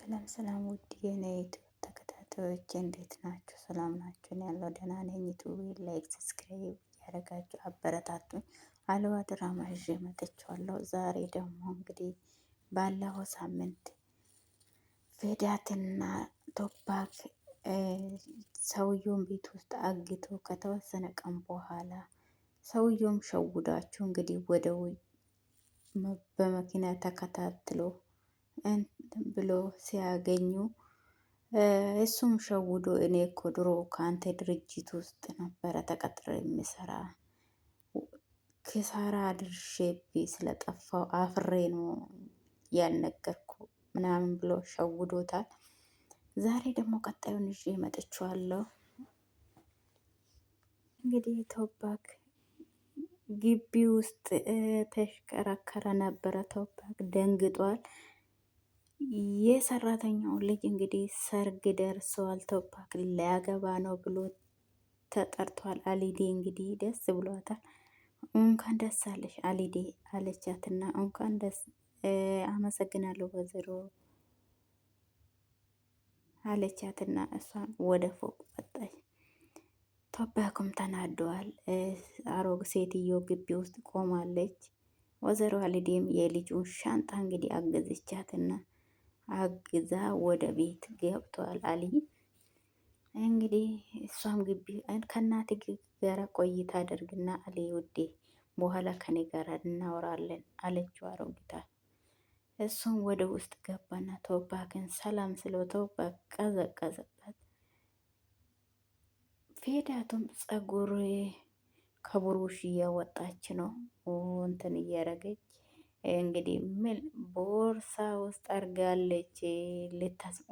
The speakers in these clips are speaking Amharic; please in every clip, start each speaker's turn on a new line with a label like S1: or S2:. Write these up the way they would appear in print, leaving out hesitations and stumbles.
S1: ሰላም ሰላም ውድ የኔ ዩቲዩብ ተከታታዮች እንዴት ናችሁ? ሰላም ናችሁ? እኔ ያለው ደህና ነኝ። ዩቲዩብ ላይክ፣ ሰብስክራይብ ያደረጋችሁ አበረታቱኝ። አልዋ ድራማ ይዤ መጥቻለሁ። ዛሬ ደግሞ እንግዲህ ባለፈው ሳምንት ፌዳትና ቶፓክ ሰውየውን ቤት ውስጥ አግቶ ከተወሰነ ቀን በኋላ ሰውየውም ሸውዷቸው እንግዲህ ወደ ውጭ በመኪና ተከታትሎ ብሎ ሲያገኙ እሱም ሸውዶ እኔ እኮ ድሮ ከአንተ ድርጅት ውስጥ ነበረ ተቀጥሮ የሚሰራ ክሳራ አድርሼብኝ ስለጠፋው አፍሬ ነው ያልነገርኩ ምናምን ብሎ ሸውዶታል። ዛሬ ደግሞ ቀጣዩን ይዤ መጥቼዋለሁ። እንግዲህ ቶፓክ ግቢ ውስጥ ተሽከረከረ ነበረ። ቶፓክ ደንግጧል። የሰራተኛው ልጅ እንግዲህ ሰርግ ደርሰዋል። ቶፓክ ሊያገባ ነው ብሎ ተጠርቷል። አሊዴ እንግዲህ ደስ ብሏታል። እንኳን ደስ አለሽ አሊዴ አለቻትና እንኳን ደስ አመሰግናለሁ ወይዘሮ አለቻትና እሷን ወደ ፎቅ ወጣች። ቶፓክም ተናደዋል። አሮግ ሴትዮ ግቢ ውስጥ ቆማለች። ወይዘሮ አሊዴም የልጁን ሻንጣ እንግዲህ አገዘቻትና አግዛ ወደ ቤት ገብቷል። አሊ እንግዲህ እሷም ግቢ ከእናት ጋር ቆይታ አደርግና አሊ ውዴ በኋላ ከኔ ጋር እናወራለን አለችው አሮጊታ። እሱም ወደ ውስጥ ገባና ቶፓክን ሰላም ስለው ቶፓክ ቀዘቀዘበት። ፌዳቱም ጸጉር ከብሩሽ እያወጣች ነው እንትን እያረገች እንግዲህ ምን ቦርሳ ውስጥ አርጋለች።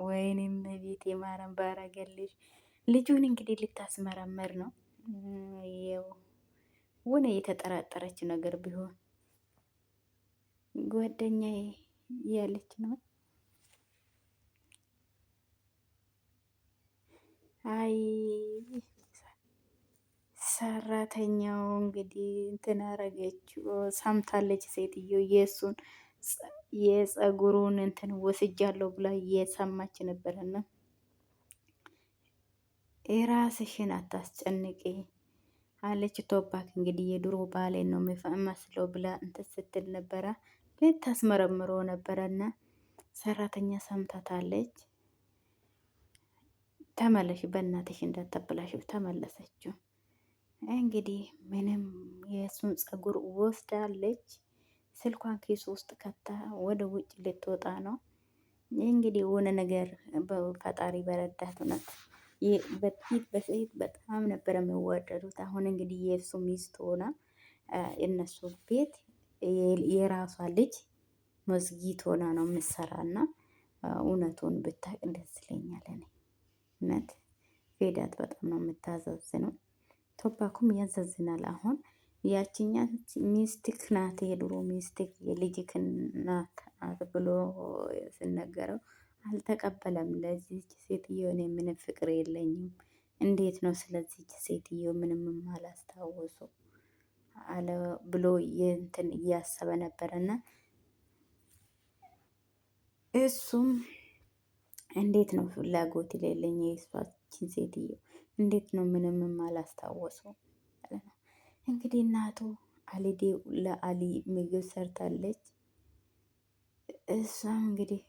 S1: ወይንም ቤት የማረም ባረገልሽ ልጁን እንግዲህ ልታስመረምር ነው። ሆነ የተጠራጠረች ነገር ቢሆን ጓደኛዬ እያለች ነው። አይ ሰራተኛው እንግዲህ እንትን አረገችው ሰምታለች። ሴትዮ የእሱን የጸጉሩን እንትን ወስጃለሁ ብላ እየሰማች ነበረና የራስሽን አታስጨንቂ አለች። ቶፓክ እንግዲህ የድሮ ባሌን ነው የሚመስለው ብላ እንትን ስትል ነበረ። ልታስመረምሮ ነበረና ሰራተኛ ሰምታታለች። ተመለሽ በእናትሽ እንዳታበላሽ ተመለሰችው። እንግዲህ ምንም የእሱን ጸጉር ወስዳለች። ስልኳን ኬስ ውስጥ ከታ ወደ ውጭ ልትወጣ ነው። እንግዲህ የሆነ ነገር በፈጣሪ በረዳት ናት። በፊት በፊት በጣም ነበር የሚዋደዱት። አሁን እንግዲህ የእሱ ሚስት ሆና እነሱ ቤት የራሷ ልጅ ሞዝጊት ሆና ነው የምትሰራና እውነቱን ብታቅ ደስ ይለኛል። እኔ እውነት ፌዳት በጣም ነው የምታዛዝነው። ቶፓኩም ያዛዝናል። አሁን ያችኛ ሚስትክ ናት የድሮ ሚስትክ የልጅክ ናት ብሎ ስነገረው አልተቀበለም። ለዚች ሴትዮ እኔ ምንም ፍቅር የለኝም፣ እንዴት ነው ስለዚች ሴትዮ ምንም አላስታወሱ አለ ብሎ እንትን እያሰበ ነበረና እሱም እንዴት ነው ፍላጎት የሌለኝ የሷችን ሴትዮ እንዴት ነው ምንም አላስታወሱ አለ ነው። እንግዲህ እናቱ አሊዴ ለአሊ ምግብ ሰርታለች። እሷም እንግዲህ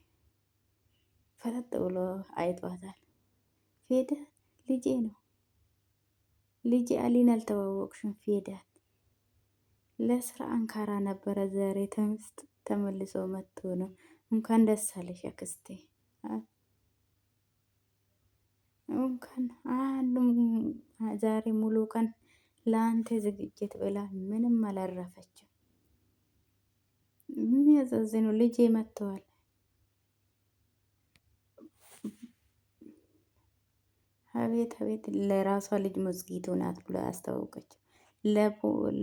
S1: ፈጠጥ ብሎ አይቷታል። ፌዳ ልጄ ነው ልጄ አሊን አልተዋወቅሽም? ፌዳት ለስራ አንካራ ነበረ ዛሬ ተመልሶ መጥቶ ነው። እንኳን ደስ አለሽ አክስቴ። እንኳን ዛሬ ሙሉ ቀን ለአንተ ዝግጅት ብላ ምንም አላረፈችም። የሚያሳዝኑ ልጄ መጥተዋል። አቤት አቤት ለራሷ ልጅ ሞዝጊቶ ናት ብሎ ያስተዋወቀች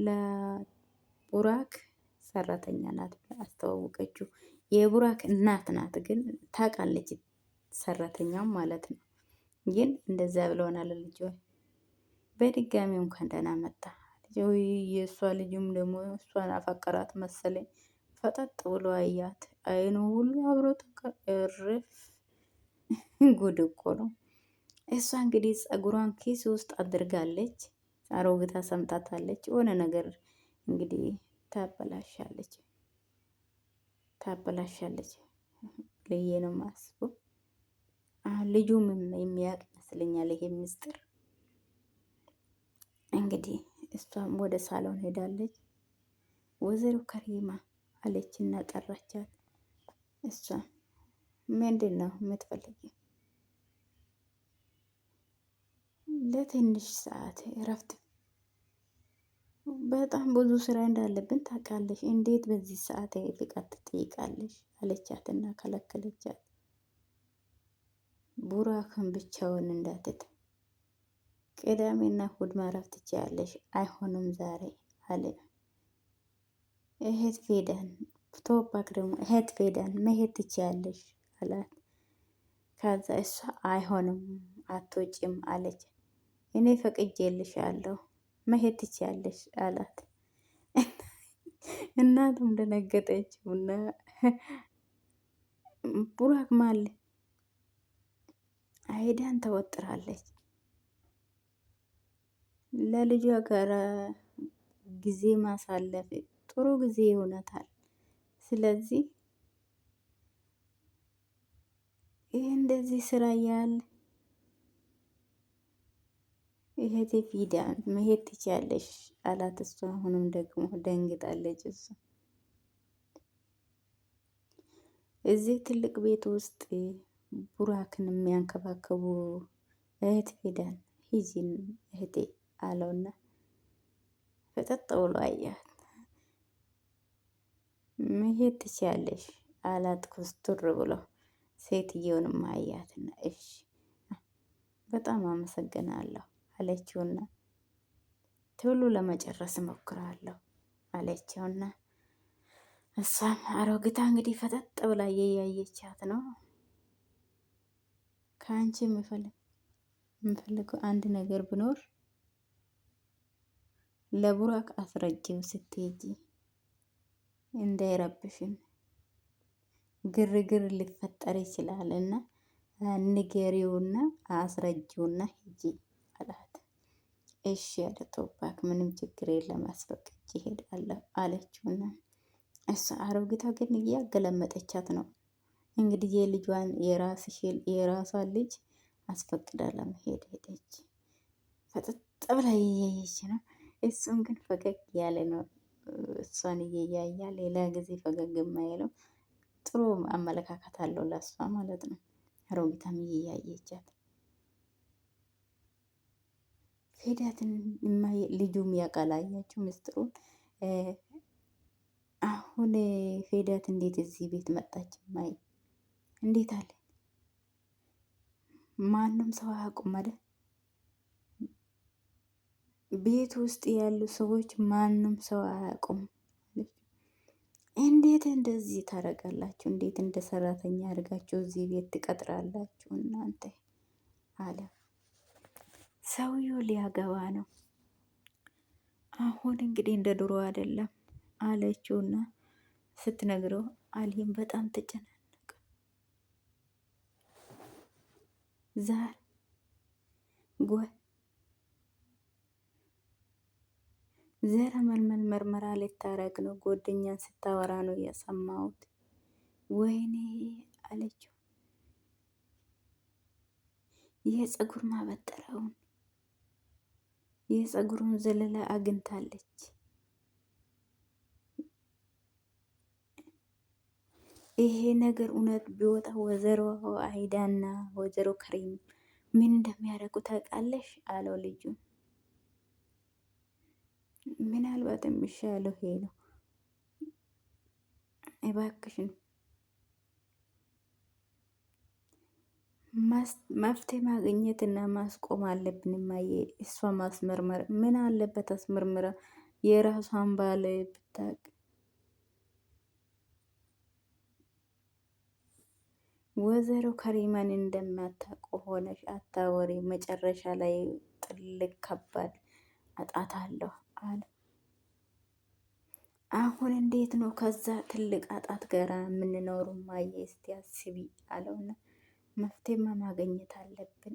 S1: ለቡራክ ሰራተኛ ናት ብሎ ያስተዋወቀችው የቡራክ እናት ናት። ግን ታውቃለች ሰራተኛው ማለት ነው። ግን እንደዛ ብለውናል። ልጅ በድጋሚ እንኳን ደህና መጣ። የእሷ ልጅም ደግሞ እሷን አፈቀራት መሰለኝ። ፈጠጥ ብሎ አያት። አይኑ ሁሉ አብሮ እርፍ ጉድ እኮ ነው። እሷ እንግዲህ ጸጉሯን ኪስ ውስጥ አድርጋለች። አሮጊቷ ሰምጣታለች። የሆነ ነገር እንግዲህ ታበላሻለች ታበላሻለች ብዬ ነው የማስበው። አሁን ልጁም የሚያውቅ ይመስለኛል ይሄ ምስጢር። እንግዲህ እሷም ወደ ሳሎን ሄዳለች። ወይዘሮ ከሪማ አለችና ጠራቻት። እሷ ምንድን ነው የምትፈልጊው? ለትንሽ ሰዓት እረፍት፣ በጣም ብዙ ስራ እንዳለብን ታውቃለሽ። እንዴት በዚህ ሰዓት ፍቃድ ትጠይቃለሽ? አለቻትና ከለከለቻት። ቡራክን ብቻውን እንዳትት፣ ቅዳሜና እሑድ ማረፍ ትችያለሽ። አይሆንም ዛሬ አለ። እህት ፌዳን ቶፓክ ደግሞ እህት ፌዳን መሄድ ትችያለሽ አላት። ከዛ እሷ አይሆንም አትወጪም አለች። እኔ ፈቅጄልሻለሁ መሄድ ትችያለሽ አላት። እናቱም ደነገጠችውና ቡራክ ማለ አይዳን ተወጥራለች። ለልጇ ጋር ጊዜ ማሳለፍ ጥሩ ጊዜ ይሆናታል። ስለዚህ ይህ እንደዚህ ስራ ያለ እህቴ ፊዳን መሄድ ትችያለሽ አላት። እሷ አሁንም ደግሞ ደንግጣለች። እሷ እዚህ ትልቅ ቤት ውስጥ ቡራክን የሚያንከባከቡ እህት ፊዳን ሂጂን እህቴ አለውና ፈጠጥ ብሎ አያት። መሄድ ትችያለሽ አላት ኩስትር ብሎ። ሴትየውንም አያትና እሺ በጣም አመሰግናለሁ አለችውና ቶሎ ለመጨረስ እሞክራለሁ አለችውና እሷም አሮጊቷ እንግዲህ ፈጠጥ ብላ እያየቻት ነው። ከአንቺ የምፈልገው አንድ ነገር ብኖር ለቡራክ አስረጅው ስትሄጂ እንዳይረብሽን ግርግር ሊፈጠር ይችላል እና ንገሪውና አስረጂውና ሂጂ አላት። እሺ ያለ ቶፓክ ምንም ችግር የለም አስፈቅጄ እሄዳለሁ አለችውና እሷ አሮጊቷ ግን እያገለመጠቻት ነው። እንግዲህ የልጇን የራሷን ልጅ አስፈቅዳ ለመሄድ ሄደች። ፈጥጥ ብላ እያየች ነው። እሱም ግን ፈገግ ያለ ነው። እሷን እየያያ ሌላ ጊዜ ፈገግ የማይለው ጥሩ አመለካከት አለው ለእሷ ማለት ነው። አሮጊቷም እየያየቻት ፌዳትን ልጁም ያቃላያችሁ ምስጢሩን። አሁን ፌዳት እንዴት እዚህ ቤት መጣች? ማይ እንዴት አለ? ማንም ሰው አያውቁም አይደል? ቤት ውስጥ ያሉ ሰዎች ማንም ሰው አያውቁም። እንዴት እንደዚህ ታደርጋላችሁ? እንዴት እንደ ሰራተኛ አድርጋችሁ እዚህ ቤት ትቀጥራላችሁ እናንተ አለ። ሰውየው ሊያገባ ነው። አሁን እንግዲህ እንደ ድሮ አይደለም አለችውና ስትነግረው አሊም በጣም ተጨናነቀ። ዛር ጎይ ዘረ መልመል መርመራ ልታረግ ነው። ጎደኛን ስታወራ ነው የሰማሁት። ወይኔ አለችው። የፀጉር ማበጠሪያውን የፀጉሩን ዘለላ አግኝታለች። ይሄ ነገር እውነት ቢወጣ ወይዘሮ አይዳና ወይዘሮ ከሪም ምን እንደሚያደርጉ ታውቃለሽ? አለው ልጁ። ምናልባት የሚሻለው ይሄ ነው። እባክሽን መፍትሄ ማግኘት እና ማስቆም አለብን እማዬ። እሷ ማስመርመር ምን አለበት አስመርምራ የራሷን ባል ብታቅ። ወይዘሮ ከሪማን እንደማታውቀው ሆነሽ አታወሪ። መጨረሻ ላይ ጥልቅ ከባድ አጣታለሁ አለ። አሁን እንዴት ነው ከዛ ትልቅ አጣት ጋራ የምንኖሩ? ማየ እስቲ አስቢ አለውና መፍትሄማ ማግኘት አለብን።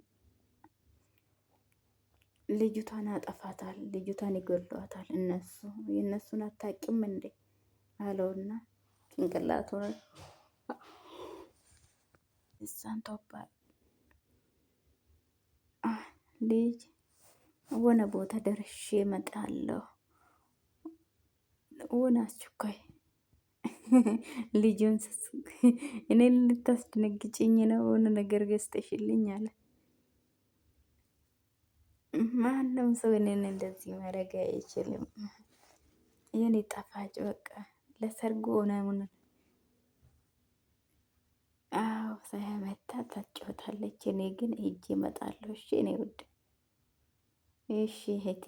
S1: ልጅቷን አጠፋታል፣ ልጅቷን ይገሏታል እነሱ። የእነሱን አታቂም እንዴ አለውና ጭንቅላቱን እሷን ቶባ ልጅ ሆነ ቦታ ደርሼ እመጣለሁ። ሆነ አስቸኳይ ልጁን እኔን ልታስደነግጭኝ ነው? ሆነ ነገር ገዝተሽልኝ አለ። ማንም ሰው እኔን እንደዚህ ማድረግ አይችልም። የኔ ጣፋጭ በቃ ለሰርጉ ሆነ ምን? አዎ ሳያመታ ታጫውታለች። እኔ ግን ሂጄ እመጣለሁ። እሺ እኔ ውድ፣ እሺ እህቴ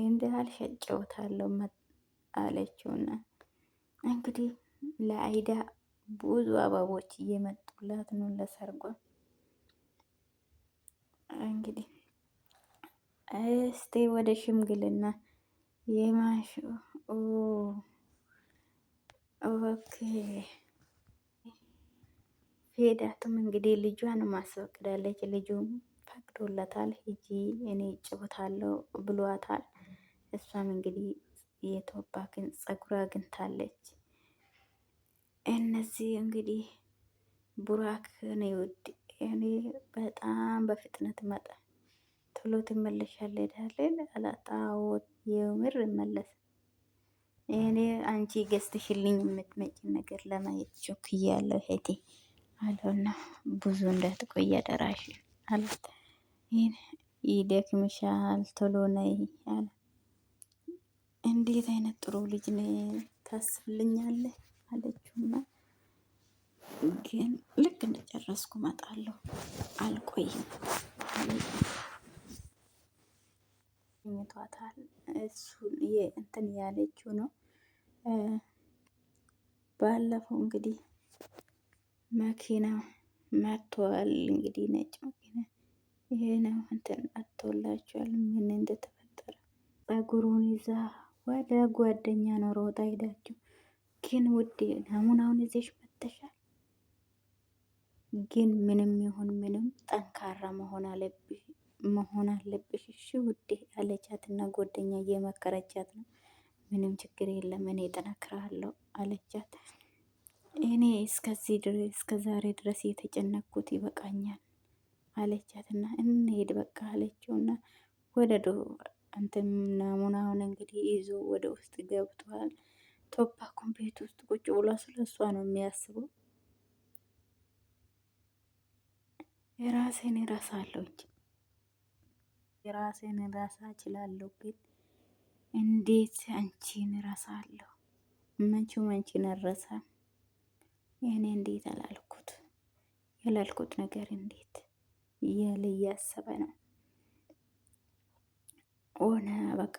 S1: እንዳልሽ አጫውታለሁ አለችውና እንግዲህ ለአይዳ ብዙ አበቦች እየመጡላት ነው ለሰርጓ። እንግዲህ እስቲ ወደ ሽምግልና የማሹ ኦኬ። ሄዳትም እንግዲህ ልጇን ማስፈቅዳለች። ልጁም ፈቅዶለታል። ሂጂ እኔ እጭውታለሁ ብሏታል። እሷም እንግዲህ የቶባ ግን ጸጉር አግኝታለች። እነዚህ እንግዲህ ቡራክ ነው ውድ፣ እኔ በጣም በፍጥነት መጣ። ቶሎ ትመለሻለሽ አይደል አላት። አዎ የምር እመለስ፣ እኔ አንቺ ገዝተሽልኝ የምትመጪን ነገር ለማየት ቸኩያለሁ እህቴ አለውና ብዙ እንዳትቆይ አደራሽ አላት። ይደክምሻል ቶሎ ነይ አለ። እንዴት አይነት ጥሩ ልጅ ነህ ታስብልኛለህ አለችውና ግን ልክ እንደጨረስኩ እመጣለሁ አልቆይም ኝቷታል። እሱን እንትን ያለችው ነው። ባለፈው እንግዲህ መኪና መጥቷል። እንግዲህ ነጭ መኪና ይሄ ነው እንትን አጥቶላችኋል። ምን እንደተፈጠረ ጸጉሩን ይዛ ወደ ጓደኛ ነው ሮጣ ሄዳችሁ። ግን ውዴ ናሙናውን ይዘሽ መጥተሻል። ግን ምንም ይሁን ምንም ጠንካራ መሆን አለብሽ እሺ ውዴ አለቻትና ጓደኛ እየመከረቻት ነው። ምንም ችግር የለም እኔ እጠነክራለሁ አለቻት። እኔ እስከ ዛሬ ድረስ የተጨነቅኩት ይበቃኛል አለቻትና እንሄድ በቃ አለችውና ወደ እንትን ናሙናውን እንግዲህ ይዞ ወደ ውስጥ ገብቷል። ቶፓኩም ቤት ውስጥ ቁጭ ብሎ ስለሷ ነው የሚያስበው። የራሴን እረሳለሁ እንጂ የራሴን እረሳ እችላለሁ፣ ግን እንዴት አንቺን እረሳለሁ? መቼም አንቺን አልረሳም። እኔ እንዴት ያላልኩት ነገር እንዴት እያለ እያሰበ ነው። ሆነ በቃ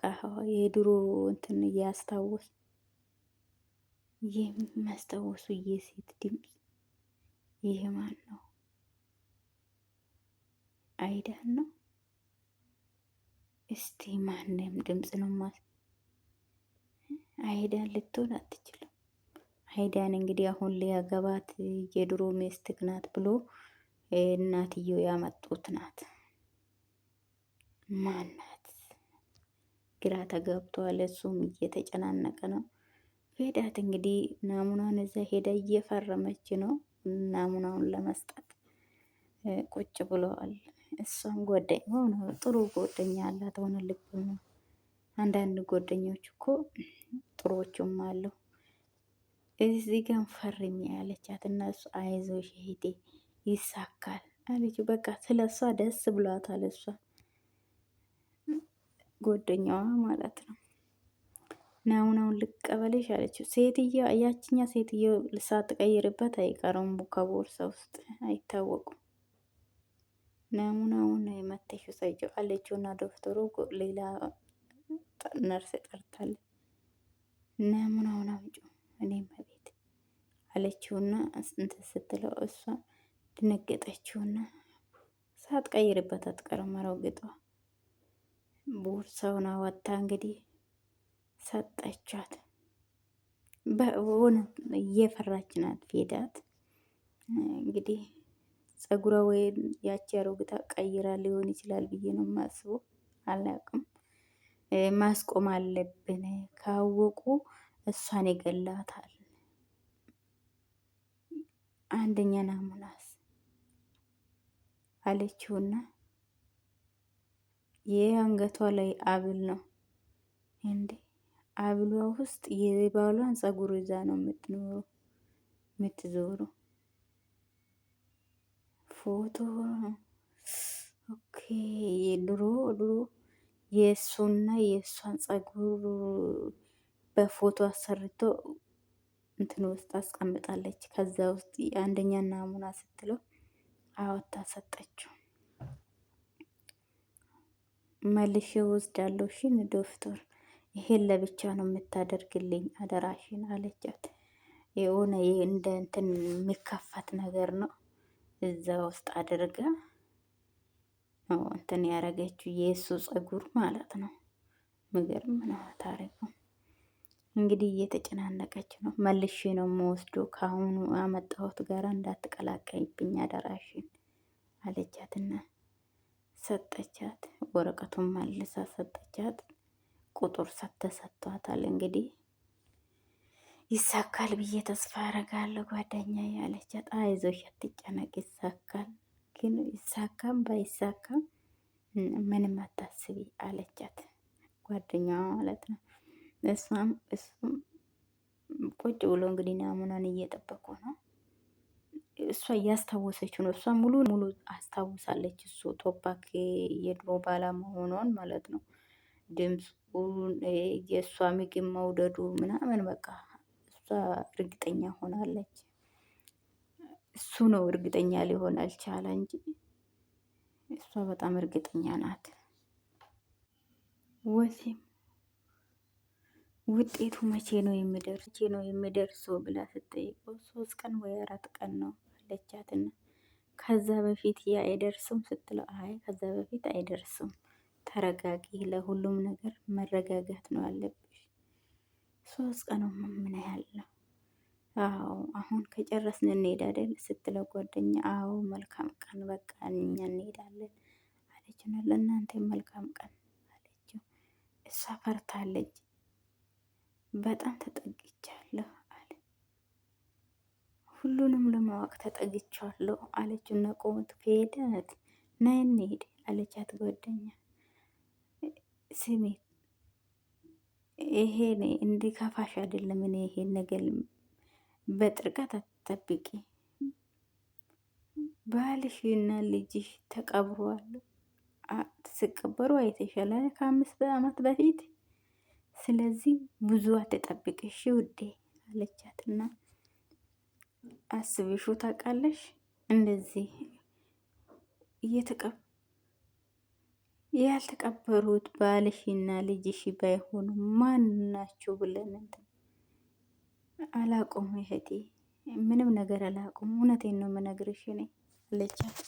S1: የድሮ እንትን እያስታወስ የሚያስታውሱ የሴት ድምፅ። ይህ ማን ነው? አይዳን ነው? እስቲ ማንም ድምፅ ነው አይዳን ልትሆን አትችልም። አይዳን እንግዲህ አሁን ሊያገባት የድሮ ሚስትህ ናት ብሎ እናትየው ያመጡት ናት። ማናት? ግራ ተገብቷል። እሱም እየተጨናነቀ ነው። ሄዳት እንግዲህ ናሙናን እዛ ሄዳ እየፈረመች ነው ናሙናውን ለመስጠት ቁጭ ብለዋል። እሷም ጓደኛው ነው፣ ጥሩ ጓደኛ አላት። ሆነ ልብ ነው። አንዳንድ ጓደኞች እኮ ጥሩዎችም አሉ። እዚህ ጋር ፈርሚ ያለቻት እና እሱ አይዞሽ እህቴ ይሳካል አለች። በቃ ስለሷ ደስ ብሏታል። እሷ ጓደኛዋ ማለት ነው። ናሙናውን ልቀበልሽ አለችው። ሴትዮ ያችኛ ሴትዮ ሳትቀይርበት አይቀርም ከቦርሳ ውስጥ አይታወቁም። ናሙናውን መተሽ ሰጪው አለችውና ዶክተሩ ሌላ ነርስ ጠርታለች። ናሙናውን አምጪው እኔም ቤት አለችውና እንትን ስትለው እሷ ደነገጠችውና ሳትቀይርበት አትቀርም። አሮጊቷ ቦርሳውን አወጣ እንግዲህ ሰጠቻት። በእውነት እየፈራች ናት ፊዳት እንግዲህ ጸጉሯ ወይ ያቺ አሮጊቷ ቀይራ ሊሆን ይችላል ብዬ ነው የማስበው። አላውቅም። ማስቆም አለብን፣ ካወቁ እሷን ይገላታል። አንደኛ ናሙናስ አለችውና የአንገቷ ላይ አብል ነው እንዴ? አብሏ ውስጥ የባሏን ጸጉር ይዛ ነው የምትዞረው። ፎቶ ኦኬ። የድሮ የእሱና የእሷን ጸጉር በፎቶ አሰርቶ እንትን ውስጥ አስቀምጣለች። ከዛ ውስጥ አንደኛ ናሙና ስትለው አወጣ ሰጠችው። መልሼ ወስዳለሁ ሽን ዶክተር፣ ይሄን ለብቻ ነው የምታደርግልኝ አደራሽን አለቻት። የሆነ እንደ እንትን የሚከፈት ነገር ነው እዛ ውስጥ አድርጋ ነው እንትን ያረገችው። የእሱ ጸጉር ማለት ነው። ምገርም ነው ታሪኩ። እንግዲህ እየተጨናነቀች ነው። መልሼ ነው የምወስደው ከአሁኑ አመጣሁት ጋራ እንዳትቀላቀይብኝ አደራሽን አለቻትና ሰጠቻት። ወረቀቱን መልሳ ሰጠቻት። ቁጥር ተሰጥቷታል። እንግዲህ ይሳካል ብዬ ተስፋ አረጋለሁ ጓደኛዬ ያለቻት። አይዞሽ አትጨነቅ፣ ይሳካል። ግን ይሳካም ባይሳካም ምንም አታስቢ አለቻት፣ ጓደኛዋ ማለት ነው። እሱም ቁጭ ብሎ እንግዲህ ናሙናን እየጠበቁ ነው። እሷ እያስታወሰች ነው። እሷ ሙሉ አስታውሳለች። እሱ ቶፓክ የድሮ ባላ መሆኗን ማለት ነው። ድምፁን፣ የእሷ ምግብ መውደዱ ምናምን በቃ እሷ እርግጠኛ ሆናለች። እሱ ነው እርግጠኛ ሊሆን አልቻለ እንጂ እሷ በጣም እርግጠኛ ናት። ወሲም ውጤቱ መቼ ነው የሚደርሰው ብላ ስትጠይቀው 3 ቀን ወይ 4 ቀን ነው አለቻትና ከዛ በፊት ያ አይደርስም ስትለው አይ ከዛ በፊት አይደርስም፣ ተረጋጊ፣ ለሁሉም ነገር መረጋጋት ነው አለብሽ። 3 ቀኑ ምን ያህል ነው? አዎ አሁን ከጨረስን እንሄዳለን ስትለው ጓደኛ አዎ መልካም ቀን፣ በቃ እኛ እንሄዳለን አለችና ለእናንተ መልካም ቀን አለችው። እሷ ፈርታለች። በጣም ተጠግቻለሁ አለ። ሁሉንም ለማወቅ ተጠግቻለሁ አለችና ቆመት ከሄደት ነይ እንሂድ አለቻት ጓደኛ። ስሜ ይሄ እንዲከፋሽ አይደለም፣ እኔ ይሄን ነገር በጥርቀት አትጠብቂ። ባልሽና ልጅሽ ተቀብሯል። ሲቀበሩ አይተሻል ከ5 ዓመት በፊት። ስለዚህ ብዙ አትጠብቂ እሺ ውዴ አለቻትና አስብሹ ታውቃለሽ እንደዚህ ያልተቀበሩት ባልሽና ልጅሽ ባይሆኑ ማን ናቸው ብለን እንትን አላቆም። እህቴ ምንም ነገር አላቆም። እውነቴን ነው የምነግርሽ እኔ አለቻት።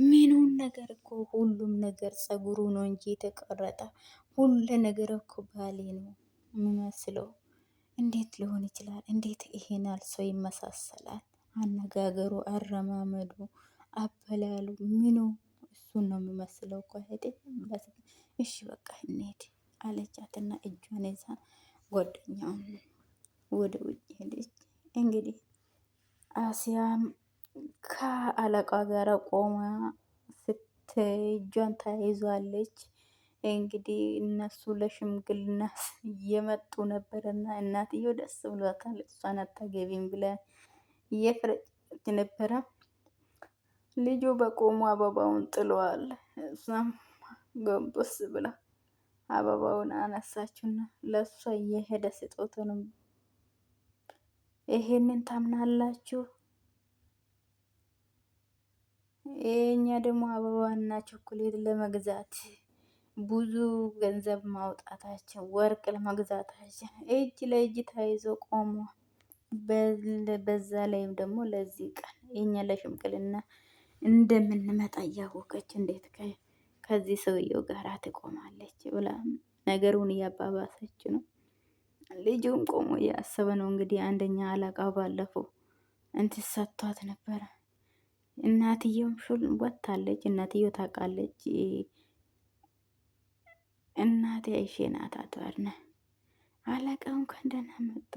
S1: ምኑን ነገር እኮ ሁሉም ነገር ጸጉሩ ነው እንጂ የተቆረጠ ሁሉ ነገር እኮ ባሌ ነው የሚመስለው። እንዴት ሊሆን ይችላል? እንዴት ይሄን ሰው ይመሳሰላል? አነጋገሩ፣ አረማመዱ፣ አበላሉ ምኑ እሱን ነው የሚመስለው እኮ እህቴ። እሺ በቃ እንሂድ አለቻትና እጇን ይዛ ጓደኛውን ወደ ውጭ ሄደች። እንግዲህ አሲያም ከአለቃ ጋር ቆማ እጇን ተያይዟለች። እንግዲህ እነሱ ለሽምግልና እየመጡ ነበርና እናትየው ደስ ብሏታል። እሷን አታገቢም ብላ እየፈረጨች ነበረ። ልጁ በቆሙ አበባውን ጥለዋል። እሷም ጎንበስ ብላ አበባውን አነሳችና ለእሷ እየሄደ ስጦታንም ይሄንን ታምናላችሁ? የኛ ደግሞ አበባና ቾኮሌት ለመግዛት ብዙ ገንዘብ ማውጣታችን፣ ወርቅ ለመግዛታችን እጅ ለእጅ ተያይዞ ቆሞ በዛ ላይም ደግሞ ለዚህ ቀን የኛ ለሽምግልና እንደምንመጣ እያወቀች እንዴት ከዚህ ሰውየው ጋር ትቆማለች ብላ ነገሩን እያባባሰች ነው። ልጁም ቆሞ እያሰበ ነው። እንግዲህ አንደኛ አለቃ ባለፈው እንትን ሰጥቷት ነበረ። እናትየውም ሹል ወጥታለች። እናትየው ታውቃለች። እናቴ አይሼ ናት አቶ አድነህ አለቃውን ከእንደና መጣ።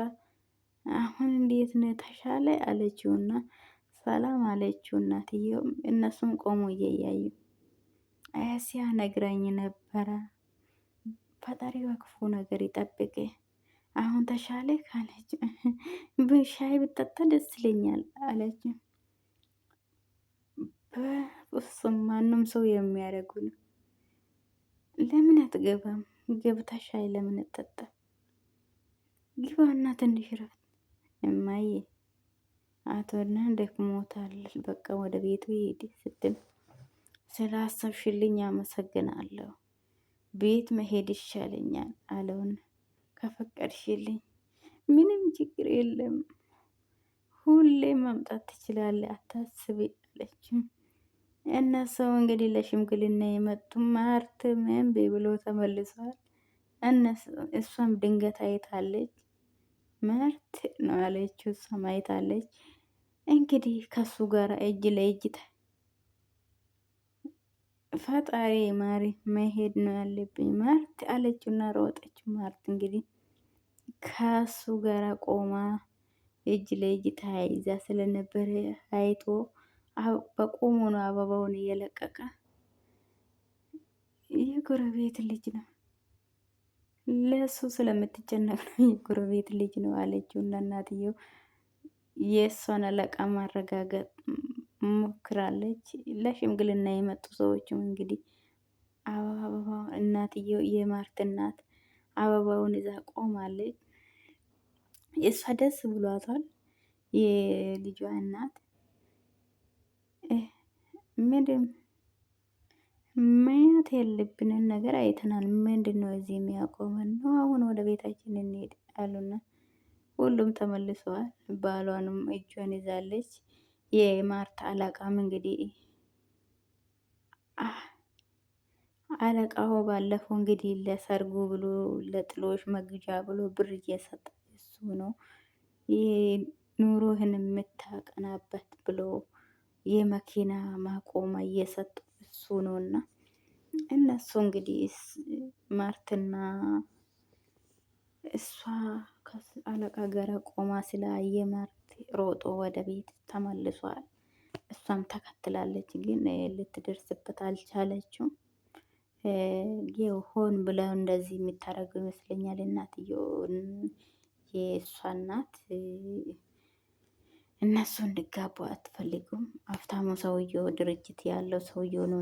S1: አሁን እንዴት ነው ተሻለ አለችውና ሰላም አለችው። እናትየውም እነሱም ቆሞ እየያዩ አያሲያ ነግራኝ ነበረ። ፈጣሪ በክፉ ነገር ይጠብቅ። አሁን ተሻለ ካለች በሻይ ብጠጣ ደስ ይለኛል አለች። በፍጹም ማንም ሰው የሚያደርጉ ነው። ለምን አትገባም? ገብታ ሻይ ለምን ጠጣ? ግባና ትንሽ ረፍት። እማዬ አቶና ደክሞታል፣ በቃ ወደ ቤቱ ይሄድ ስትል ስላሰብሽልኝ አመሰግናለሁ። ቤት መሄድ ይሻለኛል አለውን። ከፈቀድሽልኝ ምንም ችግር የለም፣ ሁሌ መምጣት ትችላለህ፣ አታስቢ አለችው። እነሱ እንግዲህ ለሽምግልና የመጡ ማርት ምን ብሎ ተመልሷል። እሷም ድንገት አይታለች። ማርት ነው ያለችው። እሷም አይታለች። እንግዲህ ከሱ ጋር እጅ ለእጅ ፈጣሪ ማሪ መሄድ ነው ያለብኝ ማርት አለችውና ሮጠች። ማርት እንግዲህ ከሱ ጋር ቆማ እጅ ለእጅ ተያይዛ ስለነበረ አይቶ በቆሙ ነው አበባውን እየለቀቀ። የጎረቤት ልጅ ነው ለሱ ስለምትጨነቅ ነው የጎረቤት ልጅ ነው አለችው። እና እናትየው የእሷን አለቃ ማረጋገጥ ሞክራለች። ለሽምግልና የመጡ ሰዎችም እንግዲህ አበባው እናትየው የማርት እናት አበባውን ይዛ ቆማለች። የእሷ ደስ ብሏታል። የልጇ እናት ምንድን ማየት የለብንን ነገር አይተናል። ምንድን ነው እዚህ የሚያቆመን ነው? አሁን ወደ ቤታችን እንሄድ አሉና ሁሉም ተመልሰዋል። ባሏንም እጇን ይዛለች። የማርታ አለቃም እንግዲህ አለቃው ባለፈው እንግዲህ ለሰርጉ ብሎ ለጥሎሽ መግዣ ብሎ ብር እየሰጠ እሱ ነው ኑሮህን የምታቀናበት ብሎ የመኪና ማቆሚያ እየሰጡ እሱ ነውና እነሱ እንግዲህ ማርትና እሷ ከአለቃ ጋር ቆማ ስላየ ማርት ሮጦ ወደ ቤት ተመልሷል። እሷም ተከትላለች፣ ግን ልትደርስበት አልቻለችም። ሆን ብለው እንደዚህ የሚታረገው ይመስለኛል። እናትየው የእሷ እናት እነሱ እንዲጋቡ አትፈልጉም። ሀብታሙ ሰውየው ድርጅት ያለው ሰውየው ነው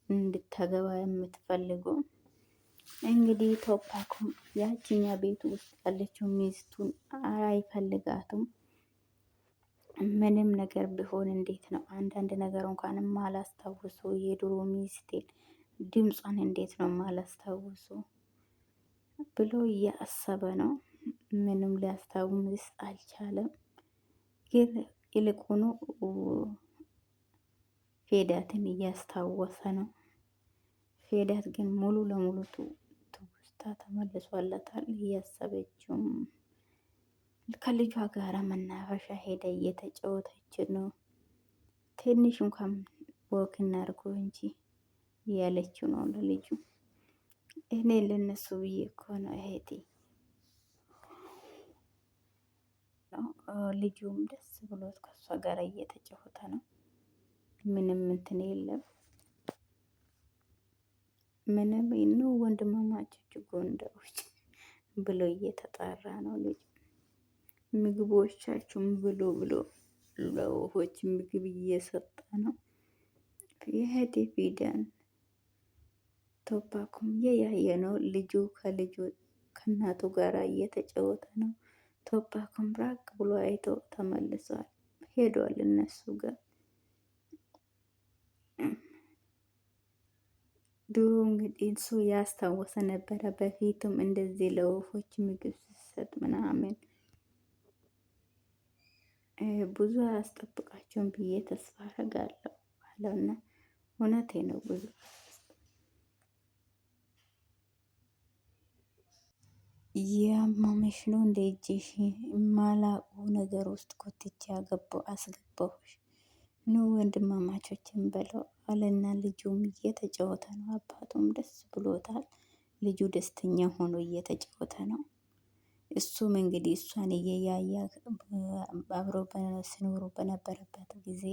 S1: እንድታገባ የምትፈልገው። እንግዲህ ቶፓኩም ያችኛ ቤት ውስጥ ያለችው ሚስቱን አይፈልጋትም። ምንም ነገር ቢሆን እንዴት ነው አንዳንድ ነገር እንኳን ማላስታውሱ የድሮ ሚስቴን ድምጿን እንዴት ነው ማላስታውሱ ብሎ እያሰበ ነው። ምንም ሊያስታውስ አልቻለም። ግን ይልቁኑ ፌዳትን እያስታወሰ ነው። ፌዳት ግን ሙሉ ለሙሉ ትውስታ ተመልሶላታል። እያሰበችውም ከልጇ ጋር መናፈሻ ሄደ እየተጫወተች ነው። ትንሽ እንኳን ወክ እናድርጎ እንጂ እያለችው ነው ለልጁ። እኔ ለነሱ ብዬ እኮ ነው እህቴ። ልጁም ደስ ብሎት ከሷ ጋር እየተጫወተ ነው። ምንም እንትን የለም። ምንም ነው ወንድማማቾች ጎንደሮች ብሎ እየተጣራ ነው ልጁ። ምግቦቻችሁን ብሎ ብሎ ለወፎች ምግብ እየሰጠ ነው። የሄዴ ፊደን ቶፓኩም እያየ ነው። ልጁ ከእናቱ ጋር እየተጫወተ ነው። ቶፓኩም ራቅ ብሎ አይቶ ተመልሷል። ሄዷል እነሱ ጋር። ድሮ እንግዲህ እሱ ያስታወሰ ነበረ። በፊትም እንደዚህ ለወፎች ምግብ ሲሰጥ ምናምን ብዙ አያስጠብቃቸውም ብዬ ተስፋ አደርጋለሁ አለውና እውነቴ ነው። ብዙ ያማመሽ ነው እንደ እጅሽ ማላቁ ነገር ውስጥ ኮትቼ አስገባሁሽ ኑ ወንድማማቾችን በለው አለና ልጁም እየተጫወተ ነው። አባቱም ደስ ብሎታል። ልጁ ደስተኛ ሆኖ እየተጫወተ ነው። እሱም እንግዲህ እሷን እየያያ አብሮ ሲኖሩ በነበረበት ጊዜ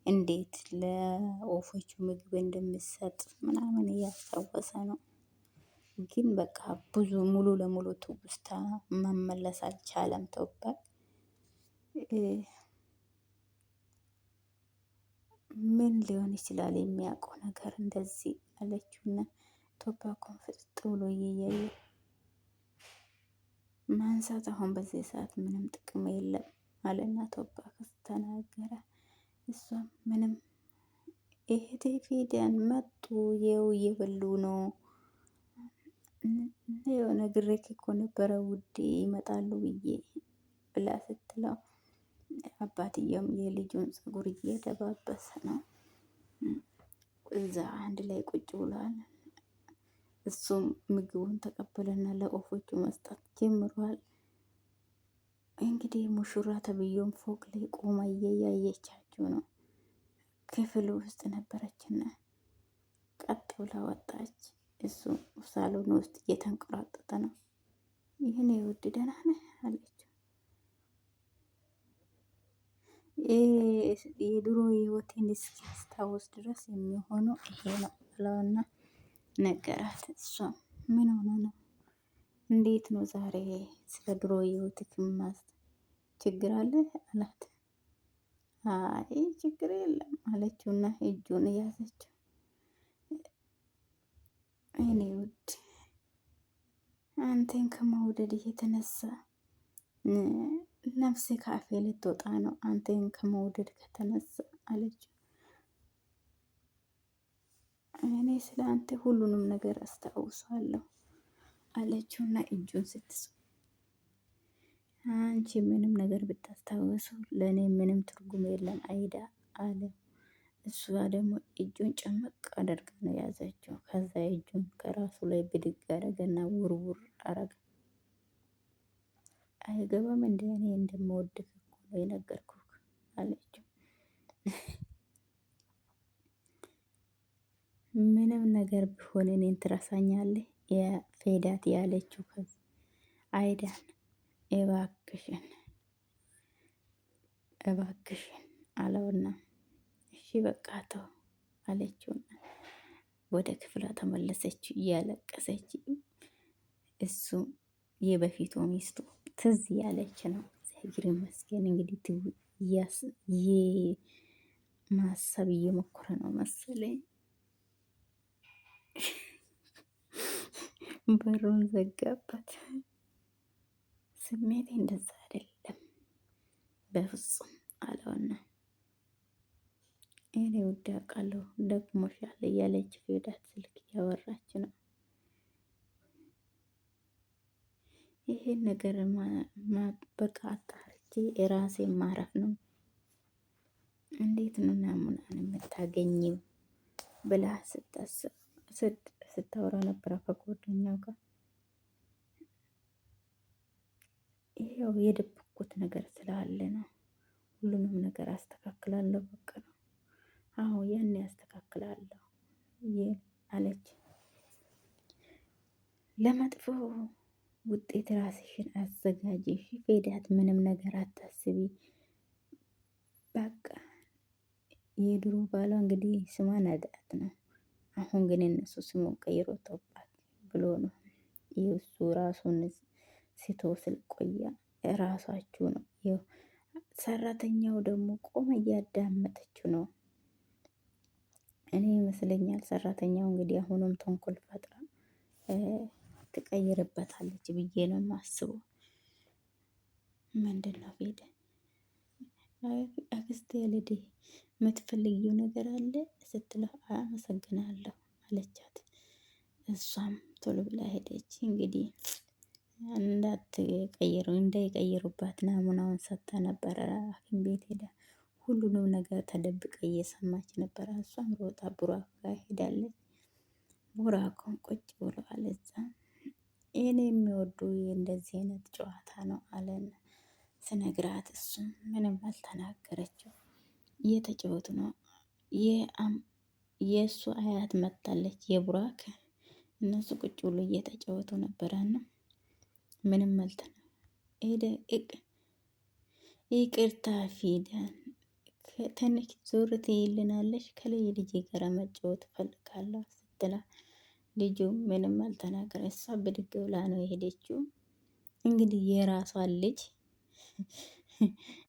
S1: እንዴት ለወፎቹ ምግብ እንደምሰጥ ምናምን እያስታወሰ ነው። ግን በቃ ብዙ ሙሉ ለሙሉ ትውስታ መመለስ አልቻለም ቶባ ምን ሊሆን ይችላል የሚያውቀው ነገር እንደዚህ አለችውና ቶባ ኮንፍጥ ብሎ እየያየ ማንሳት አሁን በዚህ ሰዓት ምንም ጥቅም የለም አለና ቶባ ተናገረ። እሷም ምንም እህቴ ፊዲያን መጡ የው እየበሉ ነው የሆነ ግሬክ እኮ ነበረ ውዴ ይመጣሉ ብዬ ብላ ስትለው አባትየውም የልጁን ፀጉር እየደባበሰ ነው። እዛ አንድ ላይ ቁጭ ብሏል። እሱም ምግቡን ተቀበለና ለወፎቹ መስጠት ጀምሯል። እንግዲህ ሙሽራ ተብዬውም ፎቅ ላይ ቆማ እየያየቻቸው ነው። ክፍሉ ውስጥ ነበረችና ቀጥ ብላ ወጣች። እሱ ሳሎን ውስጥ እየተንቆራጠጠ ነው። ይህን የውድ ደህና ነህ አለችው። የድሮ ህይወቴን እስኪያስታውስ ድረስ የሚሆነው ይሄ ነው ብለውና ነገራት። እሷም ምን ሆነ ነው እንዴት ነው ዛሬ ስለ ድሮ ህይወትክ ማስ ችግር አለ አላት። አይ ችግር የለም አለችውና እጁን ያዘችው። እኔ ውድ አንተን ከመውደድ የተነሳ ነፍሴ ካፌ ልትወጣ ነው አንተን ከመውደድ ከተነሳ አለችው። እኔ ስለ አንተ ሁሉንም ነገር አስታውሳለሁ አለችውና እጁን ስትስም አንቺ ምንም ነገር ብታስታውሱ ለእኔ ምንም ትርጉም የለም አይዳ አለ። እሷ ደግሞ እጁን ጨመቅ አድርጋ ነው ያዘችው። ከዛ እጁን ከራሱ ላይ ብድግ አረገና ውርውር አረገ። አይገባም እንደ እኔ እንደምወድህ እኮ ነው የነገርኩህ አለችው። ምንም ነገር ቢሆን እኔን ትረሳኛለህ የፌዳት ያለችው ከዚ አይዳን እባክሽን እባክሽን አለውና እሺ በቃ ተው አለችውና ወደ ክፍሏ ተመለሰች እያለቀሰች። እሱ የበፊቱ ሚስቱ ትዝ ያለች ነው። እግዚአብሔር ይመስገን እንግዲህ ማሰብ እየሞከረ ነው መሰለኝ። በሩን ዘጋባት። ስሜቴ እንደዛ አይደለም በፍጹም አለውና እኔ ውድ አውቃለሁ ደክሞሻል እያለች ፌዳት ስልክ እያወራች ነው። ይሄን ነገር በቃ አጣርቼ የራሴን ማረፍ ነው። እንዴት ነው ናሙናን የምታገኘው ብላ ስታስብ ስታወራ ነበረ ከጓደኛው ጋር። ይሄው የደበኩት ነገር ስላለ ነው። ሁሉንም ነገር አስተካክላለሁ በቃ ነው። አዎ ያን አስተካክላለሁ አለች። ለመጥፎ ውጤት ራስሽን አዘጋጂ ፌዳት ምንም ነገር አታስቢ። በቃ የድሮ ባሏ እንግዲህ ስሟ ናዳት ነው። አሁን ግን እነሱ ስሙን ቀይሮ ተውባት ብሎ ነው። እሱ ራሱን ስቶ ስለቆየ ራሳችሁ ነው። ሰራተኛው ደግሞ ቆመ እያዳመጠችው ነው። እኔ ይመስለኛል ሰራተኛው እንግዲህ አሁንም ተንኮል ፈጥራ ትቀይርበታለች ብዬ ነው የማስበው። ምንድነው ፌድ አክስቴ ልዴ የምትፈልጊው ነገር አለ ስትለው አመሰግናለሁ አለቻት። እሷም ቶሎ ብላ ሄደች። እንግዲህ እንዳይቀይሩባት ናሙናውን ሰጥታ ነበረ ሐኪም ቤት ሄዳ ሁሉንም ነገር ተደብቀ እየሰማች ነበረ። እሷም ሮጣ ቡራክ ጋር ሄዳለች። ቡራኮን ቁጭ ብለዋል እዛ። እኔ የሚወዱ እንደዚህ አይነት ጨዋታ ነው አለን ስነግራት እሱም ምንም አልተናገረችው። እየተጫወቱ ነው። የእሱ አያት መጣለች የቡራክ እነሱ ቁጭ ብሎ እየተጫወቱ ነበረና ምንም አልተና ሄደ። ይቅርታ ፊደን ትንሽ ዞር ትይልናለሽ ከላይ ልጄ ጋር መጫወት እፈልጋለሁ ስትላ ልጁ ምንም አልተናገረ። እሷ ብድግ ብላ ነው የሄደችው። እንግዲህ የራሷን ልጅ